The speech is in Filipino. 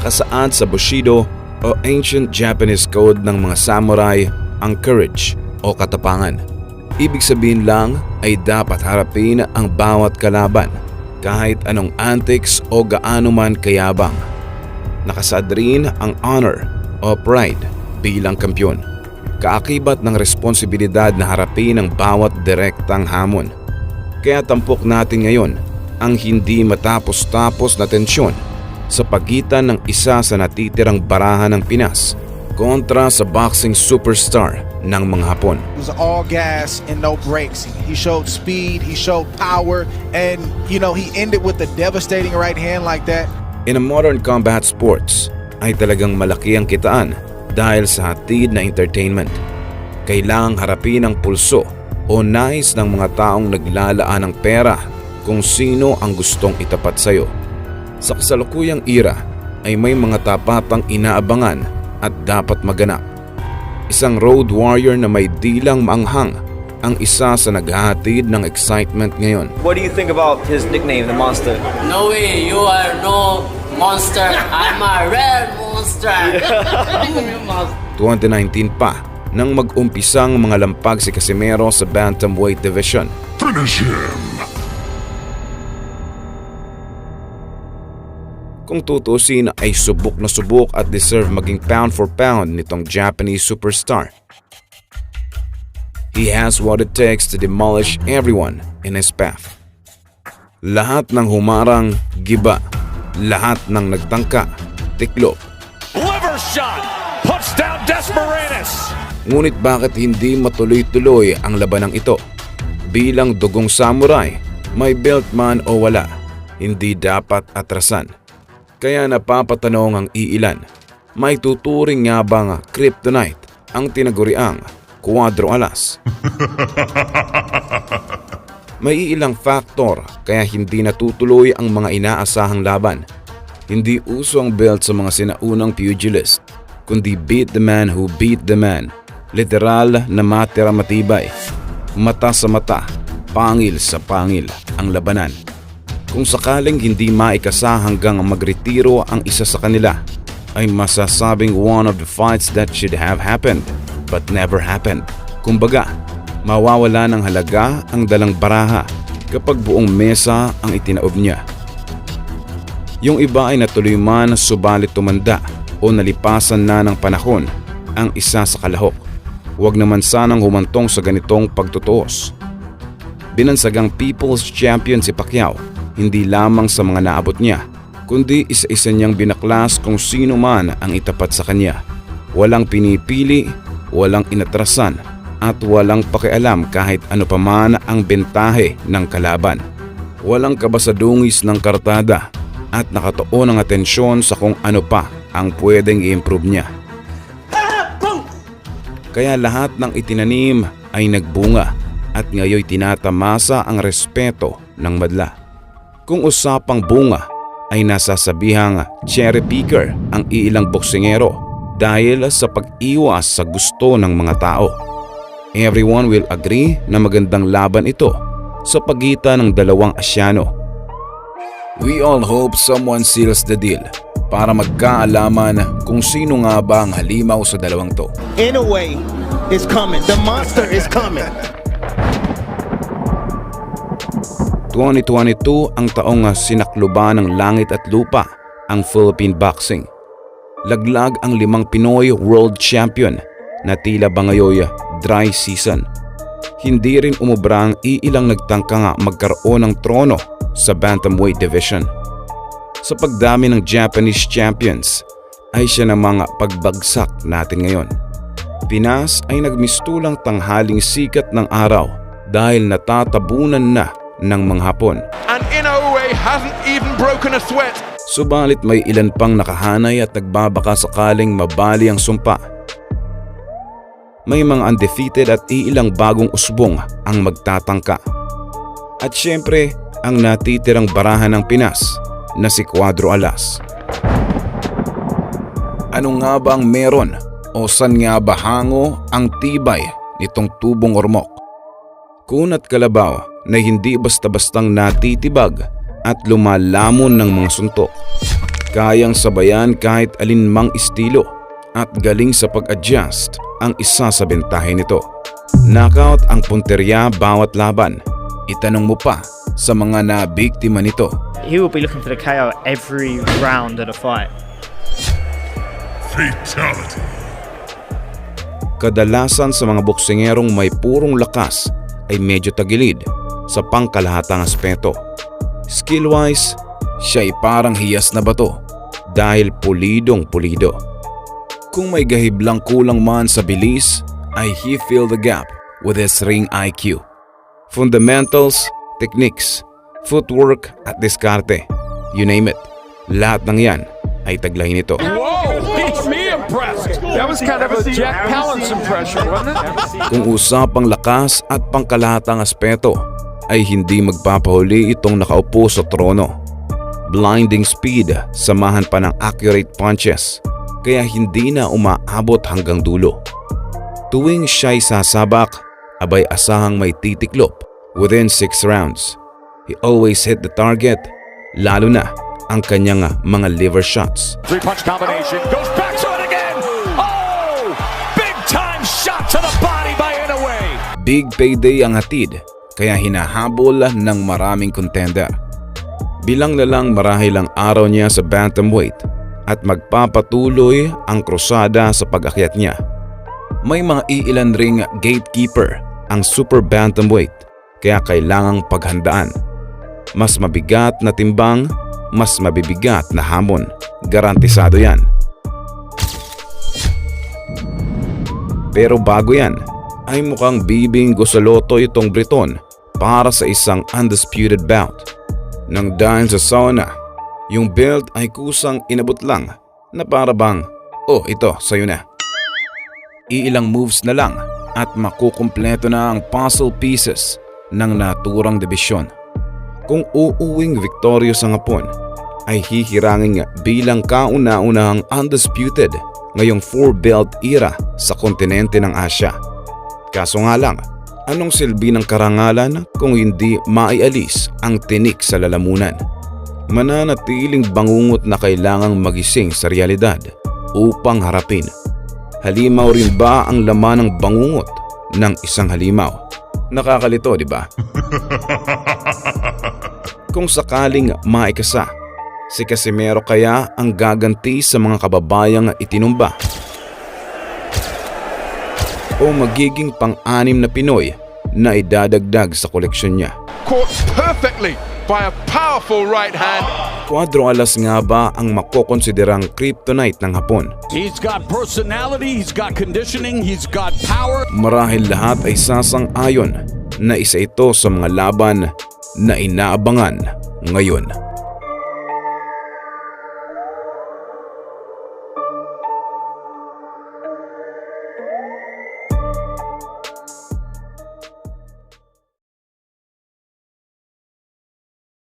Nakasaad sa Bushido o ancient Japanese code ng mga samurai ang courage o katapangan. Ibig sabihin lang ay dapat harapin ang bawat kalaban kahit anong antics o gaano man kayabang. Nakasaad rin ang honor o pride bilang kampyon. Kaakibat ng responsibilidad na harapin ang bawat direktang hamon. Kaya tampok natin ngayon ang hindi matapos-tapos na tensyon sa pagitan ng isa sa natitirang barahan ng Pinas kontra sa boxing superstar ng mga Hapon. It was all gas and no brakes. He showed speed, he showed power, and he ended with a devastating right hand like that. In a modern combat sports ay talagang malaki ang kitaan dahil sa hatid na entertainment. Kailangang harapin ang pulso o nais ng mga taong naglalaan ng pera kung sino ang gustong itapat sa'yo. Sa kasalukuyang era ay may mga tapatang inaabangan at dapat maganap. Isang road warrior na may dilang maanghang ang isa sa naghahatid ng excitement ngayon. What do you think about his nickname, the Monster? No way, you are no monster. I'm a rare monster. 2019 pa nang mag-umpisang mga lampag si Casimero sa bantamweight division. Finish him! Kung tutusin ay subok na subok at deserve maging pound for pound nitong Japanese superstar. He has what it takes to demolish everyone in his path. Lahat ng humarang, giba. Lahat ng nagtangka, tiklop. Liver shot! Puts down Desmaranis! Ngunit bakit hindi matuloy-tuloy ang labanang ito? Bilang dugong samurai, may belt man o wala, hindi dapat atrasan. Kaya napapatanong ang iilan, may tuturing nga bang kryptonite ang tinaguriang Cuatro Alas? May ilang factor kaya hindi natutuloy ang mga inaasahang laban. Hindi uso ang belt sa mga sinaunang pugilist, kundi beat the man who beat the man. Literal na matira matibay. Mata sa mata, pangil sa pangil ang labanan. Kung sakaling hindi maikasa hanggang magretiro ang isa sa kanila, ay masasabing one of the fights that should have happened but never happened. Kumbaga, mawawala ng halaga ang dalang baraha kapag buong mesa ang itinaob niya. Yung iba ay natuloy man subalit tumanda o nalipasan na ng panahon ang isa sa kalahok. Huwag naman sanang humantong sa ganitong pagtutuos. Binansagang People's Champion si Pacquiao, hindi lamang sa mga naabot niya, kundi isa-isa niyang binaklas kung sino man ang itapat sa kanya. Walang pinipili, walang inatrasan, at walang pakialam kahit ano pa man ang bentahe ng kalaban. Walang kabasadungis ng kartada at nakatuon ang atensyon sa kung ano pa ang pwedeng i-improve niya. Kaya lahat ng itinanim ay nagbunga at ngayoy tinatamasa ang respeto ng madla. Kung usapang bunga ay nasasabihang cherry picker ang iilang boksingero dahil sa pag-iwas sa gusto ng mga tao. Everyone will agree na magandang laban ito sa pagitan ng dalawang Asyano. We all hope someone seals the deal para magkaalaman kung sino nga ba ang halimaw sa dalawang to. In a way, it's coming. The monster is coming. 2022 ang taong sinakluban ng langit at lupa ang Philippine boxing. Laglag ang 5 Pinoy world champion na tila bangayoy dry season. Hindi rin umubra ang iilang nagtangka nga magkaroon ng trono sa bantamweight division. Sa pagdami ng Japanese champions ay siya namang pagbagsak natin ngayon. Pinas ay nagmistulang tanghaling sikat ng araw dahil natatabunan na ng mga Hapon. And Inoue hasn't even broken a sweat. Subalit may ilan pang nakahanay at nagbabaka sakaling mabali ang sumpa. May mga undefeated at iilang bagong usbong ang magtatangka. At syempre, ang natitirang barahan ng Pinas na si Cuatro Alas. Ano nga ba ang meron o saan nga ba hango ang tibay nitong tubong ormok? Kunat kalabaw na hindi basta-bastang natitibag at lumalamon ng mga suntok. Kayang sabayan kahit alinmang estilo at galing sa pag-adjust ang isa sa bentahe nito. Knockout ang punterya bawat laban. Itanong mo pa sa mga nabiktima nito. He will be looking for the KO every round of the fight. Fatality. Kadalasan sa mga boksingerong may purong lakas ay medyo tagilid sa pangkalahatang aspeto. Skill-wise, siya ay parang hiyas na bato dahil pulidong pulido. Kung may gahiblang kulang man sa bilis, ay he fill the gap with his ring IQ. Fundamentals, techniques, footwork at diskarte, you name it. Lahat ng yan ay taglay nito. Whoa, makes me impressed. That was kind of a Jack Palance impression, wasn't it? Kung usapang lakas at pangkalahatang aspeto, ay hindi magpapahuli itong nakaupo sa trono. Blinding speed, samahan pa ng accurate punches, kaya hindi na umaabot hanggang dulo. Tuwing siya'y sasabak, abay asahang may titiklop within 6 rounds. He always hit the target, lalo na ang kanyang mga liver shots. 3-punch combination, goes back to it again. Oh, big time shot to the body by Inoue. Big payday ang hatid, kaya hinahabol ng maraming contender. Bilang na lang marahil ang araw niya sa bantamweight at magpapatuloy ang krusada sa pag-akyat niya. May mga iilan ring gatekeeper ang super bantamweight, kaya kailangang paghandaan. Mas mabigat na timbang, mas mabibigat na hamon. Garantisado yan. Pero bago yan, ay mukhang bibinggo sa loto itong Briton para sa isang undisputed bout. Nang dahil sa sauna, yung belt ay kusang inabot lang na para bang, oh ito, sayo na. Iilang moves na lang at makukumpleto na ang puzzle pieces ng naturang dibisyon. Kung uuwing victorious ang Hapon, ay hihirangin bilang kauna-unahang undisputed ngayong 4-belt era sa kontinente ng Asya. Kaso nga lang, anong silbi ng karangalan kung hindi maialis ang tinik sa lalamunan? Mananatiling bangungot na kailangang magising sa realidad upang harapin. Halimaw rin ba ang laman ng bangungot ng isang halimaw? Nakakalito, di ba? Kung sakaling maikasa, si Casimero kaya ang gaganti sa mga kababayang itinumba? O magiging pang-anim na Pinoy na idadagdag sa koleksyon niya? Caught perfectly by a powerful right hand. Kwadro alas nga ba ang makokonsiderang kryptonite ng Hapon? He's got personality, he's got conditioning, he's got power. Marahil lahat ay sasang-ayon na isa ito sa mga laban na inaabangan ngayon.